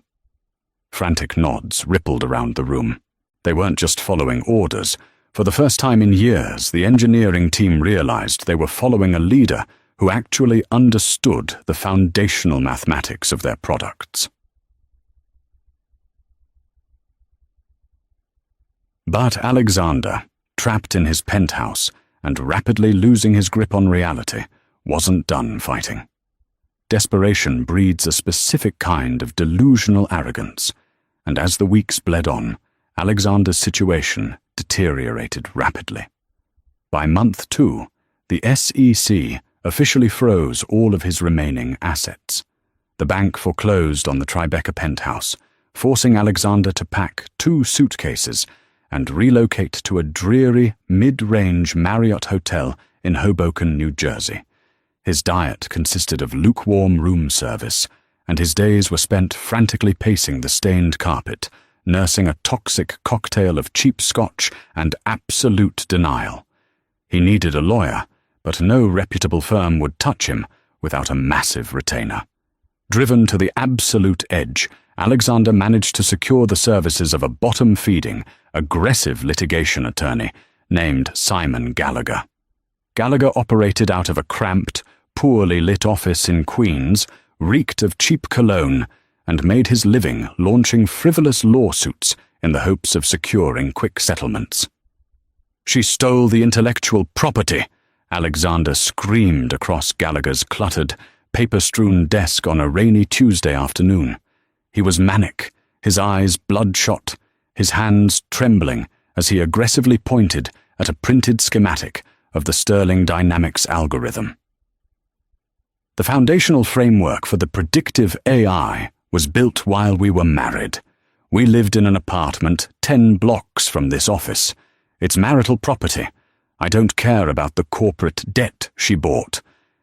Frantic nods rippled around the room. They weren't just following orders. For the first time in years, the engineering team realized they were following a leader who actually understood the foundational mathematics of their products. But Alexander, trapped in his penthouse and rapidly losing his grip on reality, wasn't done fighting. Desperation breeds a specific kind of delusional arrogance, and as the weeks bled on, Alexander's situation deteriorated rapidly. By month 2, the SEC officially froze all of his remaining assets. The bank foreclosed on the Tribeca penthouse, forcing Alexander to pack 2 suitcases and relocate to a dreary, mid-range Marriott hotel in Hoboken, New Jersey. His diet consisted of lukewarm room service, and his days were spent frantically pacing the stained carpet, nursing a toxic cocktail of cheap scotch and absolute denial. He needed a lawyer, but no reputable firm would touch him without a massive retainer. Driven to the absolute edge, Alexander managed to secure the services of a bottom-feeding, aggressive litigation attorney named Simon Gallagher. Gallagher operated out of a cramped, poorly lit office in Queens, reeked of cheap cologne, and made his living launching frivolous lawsuits in the hopes of securing quick settlements. "She stole the intellectual property," Alexander screamed across Gallagher's cluttered, paper-strewn desk on a rainy Tuesday afternoon. He was manic, his eyes bloodshot, his hands trembling as he aggressively pointed at a printed schematic of the Sterling Dynamics algorithm. The foundational framework for the predictive AI was built while we were married. We lived in an apartment 10 blocks from this office. It's marital property. I don't care about the corporate debt she bought.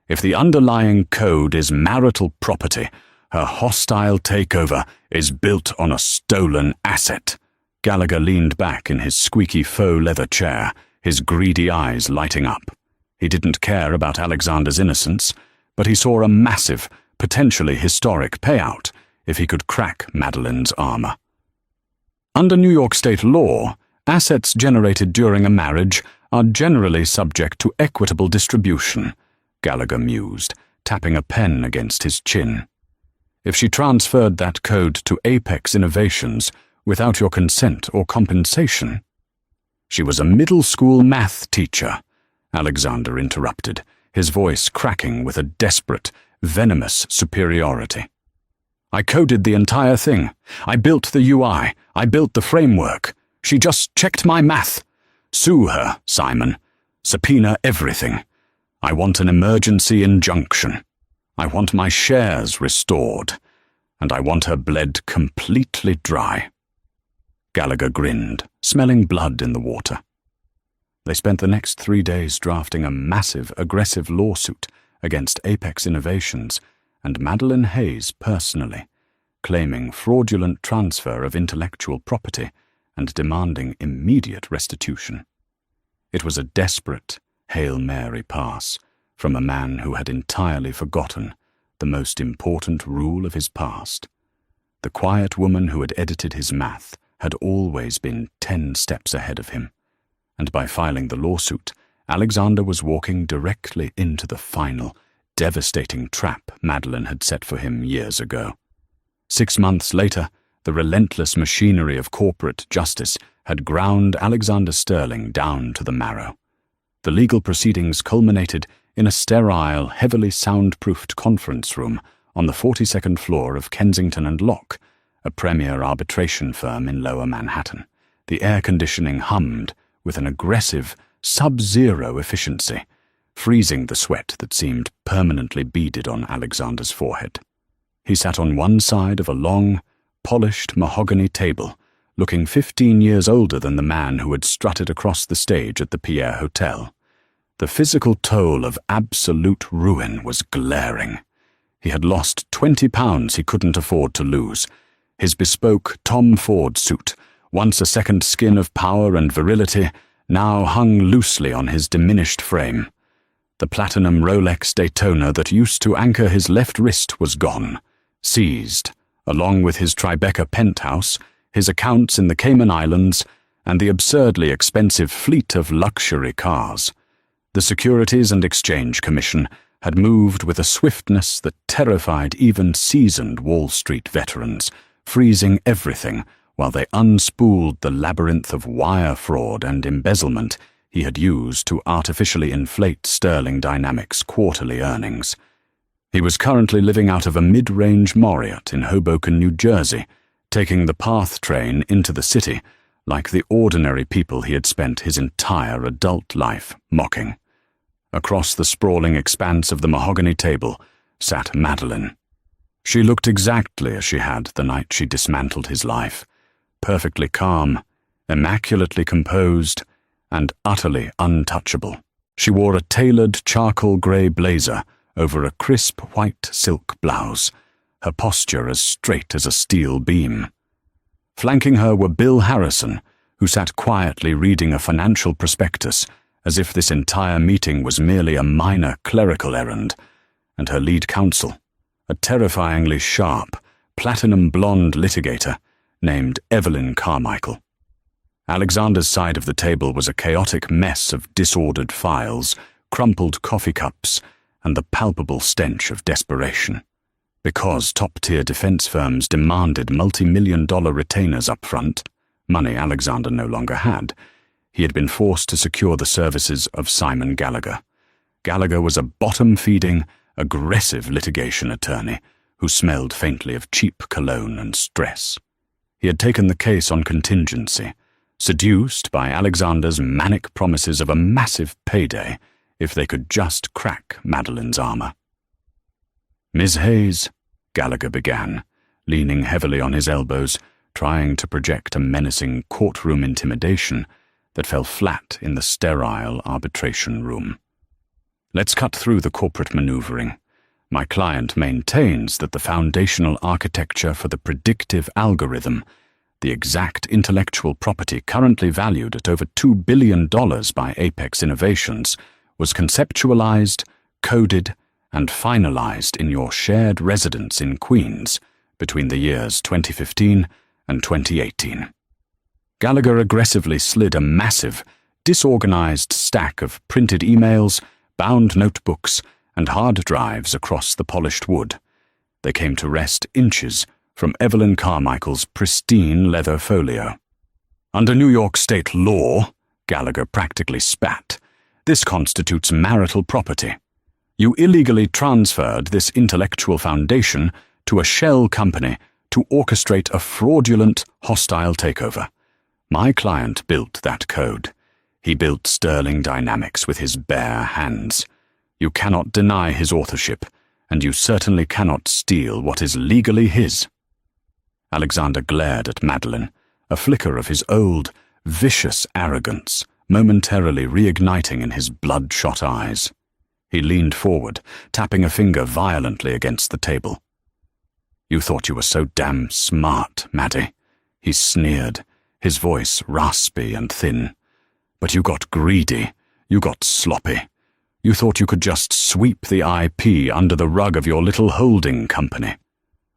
If the underlying code is marital property, her hostile takeover is built on a stolen asset. Gallagher leaned back in his squeaky faux leather chair, his greedy eyes lighting up. He didn't care about Alexander's innocence, but he saw a massive, potentially historic payout if he could crack Madeline's armor. Under New York state law, assets generated during a marriage are generally subject to equitable distribution, Gallagher mused, tapping a pen against his chin. If she transferred that code to Apex Innovations without your consent or compensation— She was a middle school math teacher, Alexander interrupted, his voice cracking with a desperate, venomous superiority. I coded the entire thing. I built the UI. I built the framework. She just checked my math. Sue her, Simon. Subpoena everything. I want an emergency injunction. I want my shares restored. And I want her bled completely dry. Gallagher grinned, smelling blood in the water. They spent the next 3 days drafting a massive, aggressive lawsuit against Apex Innovations and Madeline Hayes personally, claiming fraudulent transfer of intellectual property and demanding immediate restitution. It was a desperate Hail Mary pass from a man who had entirely forgotten the most important rule of his past. The quiet woman who had edited his math had always been 10 steps ahead of him, and by filing the lawsuit, Alexander was walking directly into the final, devastating trap Madeline had set for him years ago. 6 months later, the relentless machinery of corporate justice had ground Alexander Sterling down to the marrow. The legal proceedings culminated in a sterile, heavily soundproofed conference room on the 42nd floor of Kensington and Locke, a premier arbitration firm in Lower Manhattan. The air conditioning hummed with an aggressive, sub-zero efficiency, freezing the sweat that seemed permanently beaded on Alexander's forehead. He sat on one side of a long, polished mahogany table, looking 15 years older than the man who had strutted across the stage at the Pierre Hotel. The physical toll of absolute ruin was glaring. He had lost 20 pounds he couldn't afford to lose. His bespoke Tom Ford suit, once a second skin of power and virility, now hung loosely on his diminished frame. The platinum Rolex Daytona that used to anchor his left wrist was gone, seized, along with his Tribeca penthouse, his accounts in the Cayman Islands, and the absurdly expensive fleet of luxury cars. The Securities and Exchange Commission had moved with a swiftness that terrified even seasoned Wall Street veterans, freezing everything while they unspooled the labyrinth of wire fraud and embezzlement he had used to artificially inflate Sterling Dynamics' quarterly earnings. He was currently living out of a mid-range Marriott in Hoboken, New Jersey, taking the PATH train into the city like the ordinary people he had spent his entire adult life mocking. Across the sprawling expanse of the mahogany table sat Madeline. She looked exactly as she had the night she dismantled his life, perfectly calm, immaculately composed, and utterly untouchable. She wore a tailored charcoal grey blazer over a crisp white silk blouse, her posture as straight as a steel beam. Flanking her were Bill Harrison, who sat quietly reading a financial prospectus as if this entire meeting was merely a minor clerical errand, and her lead counsel, a terrifyingly sharp, platinum blonde litigator named Evelyn Carmichael. Alexander's side of the table was a chaotic mess of disordered files, crumpled coffee cups, and the palpable stench of desperation. Because top-tier defense firms demanded multi-million-dollar retainers up front, money Alexander no longer had, he had been forced to secure the services of Simon Gallagher. Gallagher was a bottom-feeding, aggressive litigation attorney who smelled faintly of cheap cologne and stress. He had taken the case on contingency, seduced by Alexander's manic promises of a massive payday if they could just crack Madeline's armor. "Miss Hayes," Gallagher began, leaning heavily on his elbows, trying to project a menacing courtroom intimidation that fell flat in the sterile arbitration room. "Let's cut through the corporate maneuvering. My client maintains that the foundational architecture for the predictive algorithm, the exact intellectual property currently valued at over $2 billion by Apex Innovations, was conceptualized, coded, and finalized in your shared residence in Queens between the years 2015 and 2018. Gallagher aggressively slid a massive, disorganized stack of printed emails, bound notebooks, and hard drives across the polished wood. They came to rest inches from Evelyn Carmichael's pristine leather folio. "Under New York state law," Gallagher practically spat, "this constitutes marital property. You illegally transferred this intellectual foundation to a shell company to orchestrate a fraudulent, hostile takeover. My client built that code. He built Sterling Dynamics with his bare hands. You cannot deny his authorship, and you certainly cannot steal what is legally his." Alexander glared at Madeline, a flicker of his old, vicious arrogance momentarily reigniting in his bloodshot eyes. He leaned forward, tapping a finger violently against the table. "You thought you were so damn smart, Maddie," he sneered, his voice raspy and thin. "But you got greedy, you got sloppy. You thought you could just sweep the IP under the rug of your little holding company.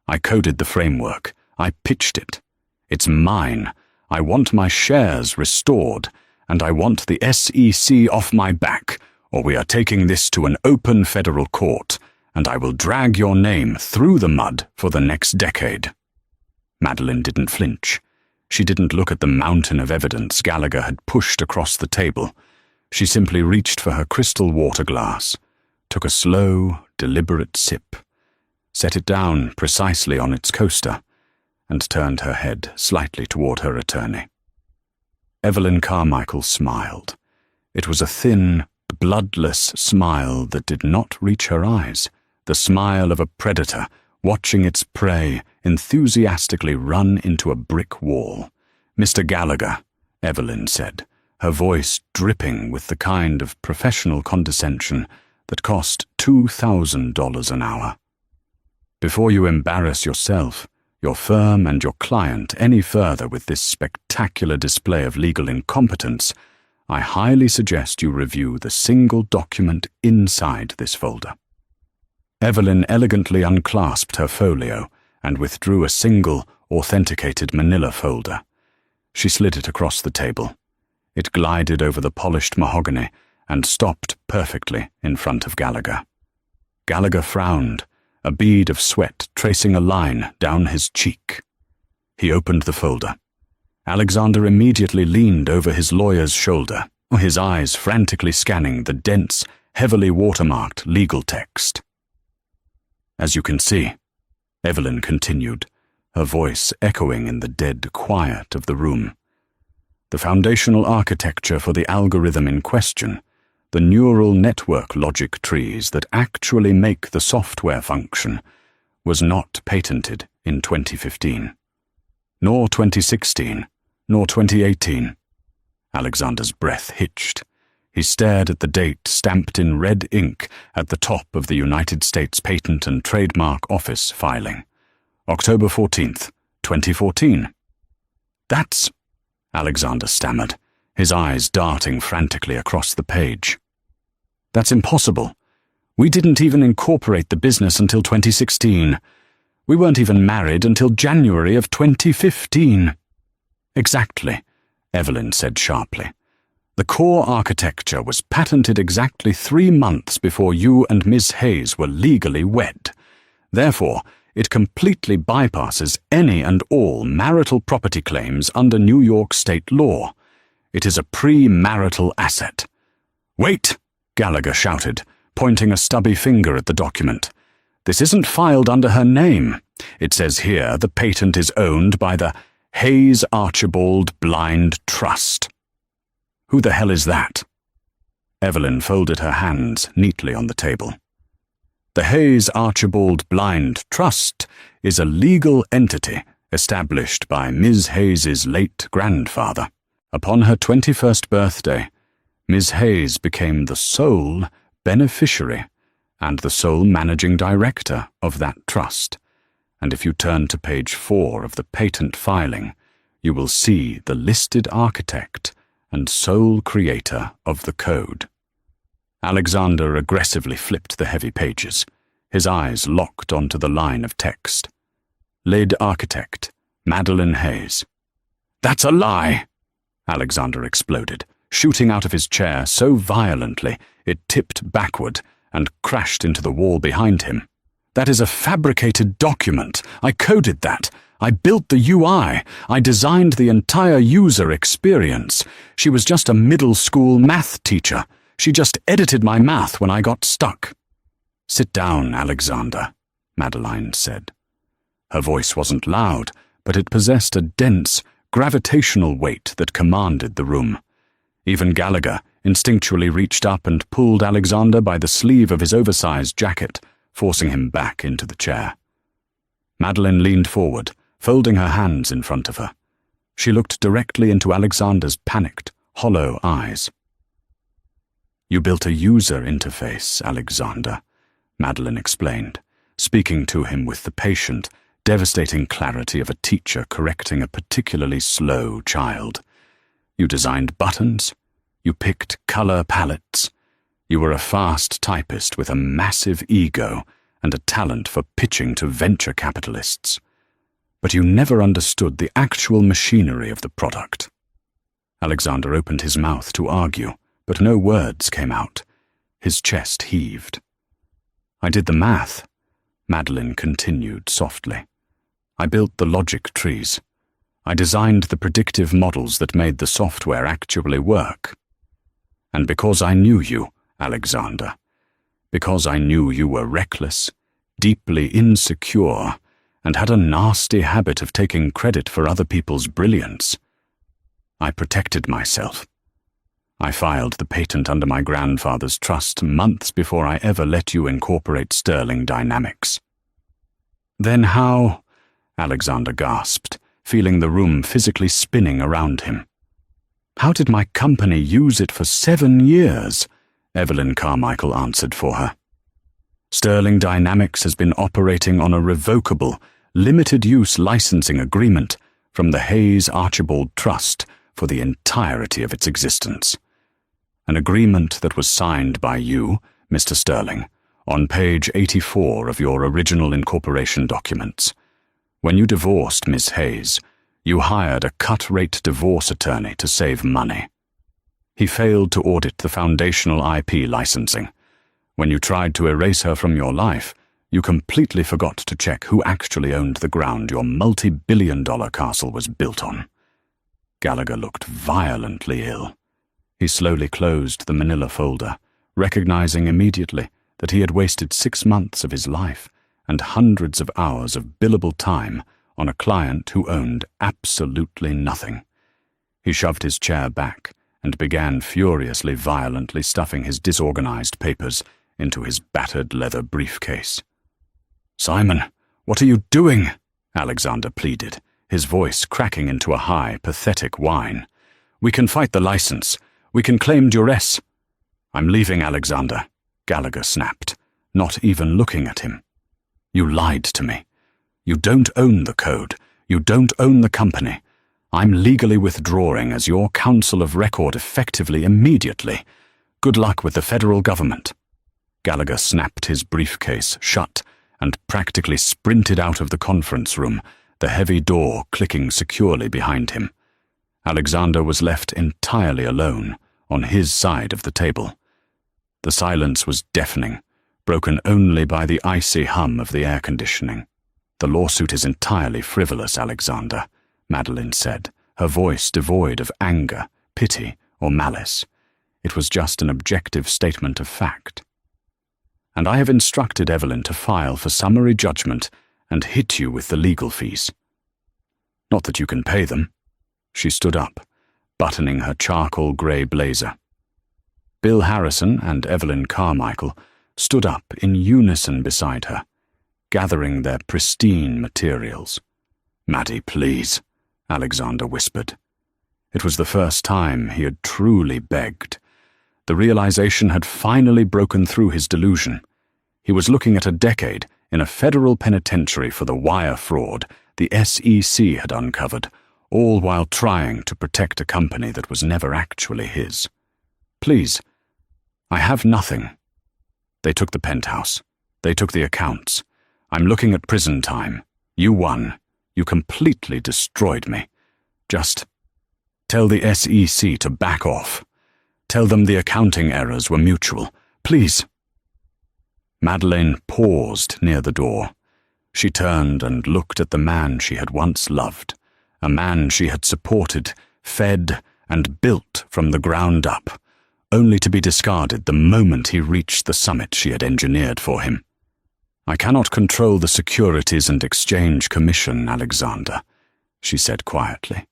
I coded the framework. I pitched it. It's mine. I want my shares restored, and I want the SEC off my back, or we are taking this to an open federal court, and I will drag your name through the mud for the next decade." Madeline didn't flinch. She didn't look at the mountain of evidence Gallagher had pushed across the table. She simply reached for her crystal water glass, took a slow, deliberate sip, set it down precisely on its coaster, and turned her head slightly toward her attorney. Evelyn Carmichael smiled. It was a thin, bloodless smile that did not reach her eyes, the smile of a predator watching its prey enthusiastically run into a brick wall. "Mr. Gallagher," Evelyn said, her voice dripping with the kind of professional condescension that cost $2,000 an hour. "Before you embarrass yourself, your firm and your client any further with this spectacular display of legal incompetence, I highly suggest you review the single document inside this folder." Evelyn elegantly unclasped her folio and withdrew a single, authenticated manila folder. She slid it across the table. It glided over the polished mahogany and stopped perfectly in front of Gallagher. Gallagher frowned, a bead of sweat tracing a line down his cheek. He opened the folder. Alexander immediately leaned over his lawyer's shoulder, his eyes frantically scanning the dense, heavily watermarked legal text. "As you can see," Evelyn continued, her voice echoing in the dead quiet of the room, "the foundational architecture for the algorithm in question, the neural network logic trees that actually make the software function, was not patented in 2015. Nor 2016, nor 2018. Alexander's breath hitched. He stared at the date stamped in red ink at the top of the United States Patent and Trademark Office filing. October 14th, 2014. "That's—" Alexander stammered, his eyes darting frantically across the page. "That's impossible. We didn't even incorporate the business until 2016. We weren't even married until January of 2015. "Exactly," Evelyn said sharply. "The core architecture was patented exactly 3 months before you and Miss Hayes were legally wed. Therefore, it completely bypasses any and all marital property claims under New York state law. It is a pre-marital asset." "Wait!" Gallagher shouted, pointing a stubby finger at the document. "This isn't filed under her name. It says here the patent is owned by the Hayes Archibald Blind Trust." "Who the hell is that?" Evelyn folded her hands neatly on the table. "The Hayes Archibald Blind Trust is a legal entity established by Ms. Hayes's late grandfather. Upon her 21st birthday, Ms. Hayes became the sole beneficiary and the sole managing director of that trust. And if you turn to page 4 of the patent filing, you will see the listed architect and sole creator of the code." Alexander aggressively flipped the heavy pages, his eyes locked onto the line of text. "Lead architect, Madeline Hayes." "That's a lie!" Alexander exploded, shooting out of his chair so violently it tipped backward and crashed into the wall behind him. "That is a fabricated document. I coded that. I built the UI. I designed the entire user experience. She was just a middle school math teacher. She just edited my math when I got stuck." "Sit down, Alexander," Madeline said. Her voice wasn't loud, but it possessed a dense, gravitational weight that commanded the room. Even Gallagher instinctually reached up and pulled Alexander by the sleeve of his oversized jacket, forcing him back into the chair. Madeline leaned forward, folding her hands in front of her. She looked directly into Alexander's panicked, hollow eyes. "You built a user interface, Alexander," Madeline explained, speaking to him with the patient, devastating clarity of a teacher correcting a particularly slow child. "You designed buttons. You picked color palettes. You were a fast typist with a massive ego and a talent for pitching to venture capitalists. But you never understood the actual machinery of the product." Alexander opened his mouth to argue, but no words came out. His chest heaved. "I did the math," Madeline continued softly. "I built the logic trees. I designed the predictive models that made the software actually work. And because I knew you, Alexander, because I knew you were reckless, deeply insecure, and had a nasty habit of taking credit for other people's brilliance, I protected myself. I filed the patent under my grandfather's trust months before I ever let you incorporate Sterling Dynamics." "Then how?" Alexander gasped, feeling the room physically spinning around him. "How did my company use it for 7 years?" Evelyn Carmichael answered for her. "Sterling Dynamics has been operating on a revocable, limited-use licensing agreement from the Hayes Archibald Trust for the entirety of its existence. An agreement that was signed by you, Mr. Sterling, on page 84 of your original incorporation documents. When you divorced Miss Hayes, you hired a cut-rate divorce attorney to save money. He failed to audit the foundational IP licensing. When you tried to erase her from your life, you completely forgot to check who actually owned the ground your multi-billion-dollar castle was built on." Gallagher looked violently ill. He slowly closed the manila folder, recognizing immediately that he had wasted 6 months of his life and hundreds of hours of billable time on a client who owned absolutely nothing. He shoved his chair back and began furiously, violently stuffing his disorganized papers into his battered leather briefcase. "Simon, what are you doing?" Alexander pleaded, his voice cracking into a high, pathetic whine. "We can fight the license. We can claim duress." "I'm leaving, Alexander," Gallagher snapped, not even looking at him. "You lied to me. You don't own the code. You don't own the company. I'm legally withdrawing as your counsel of record effectively immediately. Good luck with the federal government." Gallagher snapped his briefcase shut and practically sprinted out of the conference room, the heavy door clicking securely behind him. Alexander was left entirely alone on his side of the table. The silence was deafening, broken only by the icy hum of the air conditioning. "The lawsuit is entirely frivolous, Alexander," Madeline said, her voice devoid of anger, pity, or malice. It was just an objective statement of fact. "And I have instructed Evelyn to file for summary judgment and hit you with the legal fees. Not that you can pay them." She stood up, buttoning her charcoal grey blazer. Bill Harrison and Evelyn Carmichael stood up in unison beside her, gathering their pristine materials. "Maddie, please," Alexander whispered. It was the first time he had truly begged. The realization had finally broken through his delusion. He was looking at a decade in a federal penitentiary for the wire fraud the SEC had uncovered, all while trying to protect a company that was never actually his. "Please, I have nothing. They took the penthouse. They took the accounts. I'm looking at prison time. You won. You completely destroyed me. Just tell the SEC to back off. Tell them the accounting errors were mutual. Please." Madeleine paused near the door. She turned and looked at the man she had once loved, a man she had supported, fed, and built from the ground up, only to be discarded the moment he reached the summit she had engineered for him. "I cannot control the Securities and Exchange Commission, Alexander," she said quietly.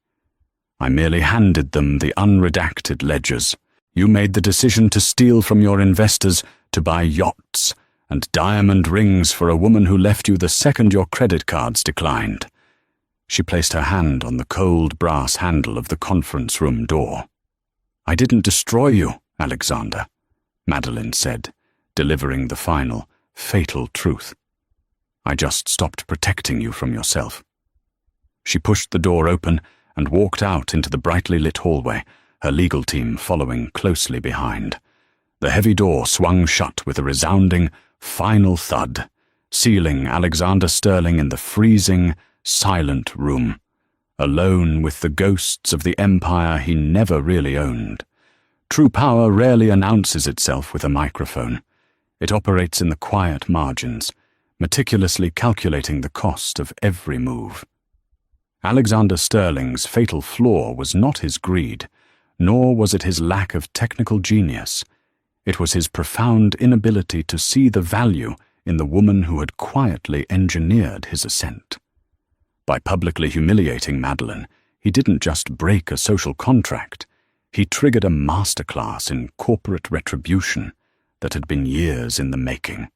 "I merely handed them the unredacted ledgers. You made the decision to steal from your investors to buy yachts and diamond rings for a woman who left you the second your credit cards declined." She placed her hand on the cold brass handle of the conference room door. "I didn't destroy you, Alexander," Madeline said, delivering the final, fatal truth. "I just stopped protecting you from yourself." She pushed the door open and walked out into the brightly lit hallway, her legal team following closely behind. The heavy door swung shut with a resounding, final thud, sealing Alexander Sterling in the freezing, silent room, alone with the ghosts of the empire he never really owned. True power rarely announces itself with a microphone. It operates in the quiet margins, meticulously calculating the cost of every move. Alexander Sterling's fatal flaw was not his greed, nor was it his lack of technical genius. It was his profound inability to see the value in the woman who had quietly engineered his ascent. By publicly humiliating Madeline, he didn't just break a social contract. He triggered a masterclass in corporate retribution that had been years in the making.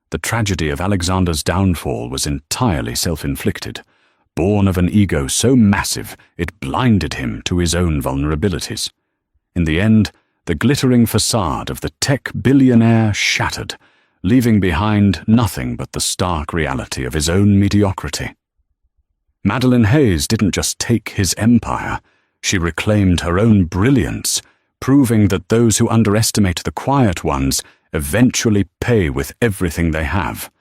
The tragedy of Alexander's downfall was entirely self-inflicted, born of an ego so massive it blinded him to his own vulnerabilities. In the end, the glittering facade of the tech billionaire shattered, leaving behind nothing but the stark reality of his own mediocrity. Madeline Hayes didn't just take his empire, she reclaimed her own brilliance, proving that those who underestimate the quiet ones eventually pay with everything they have.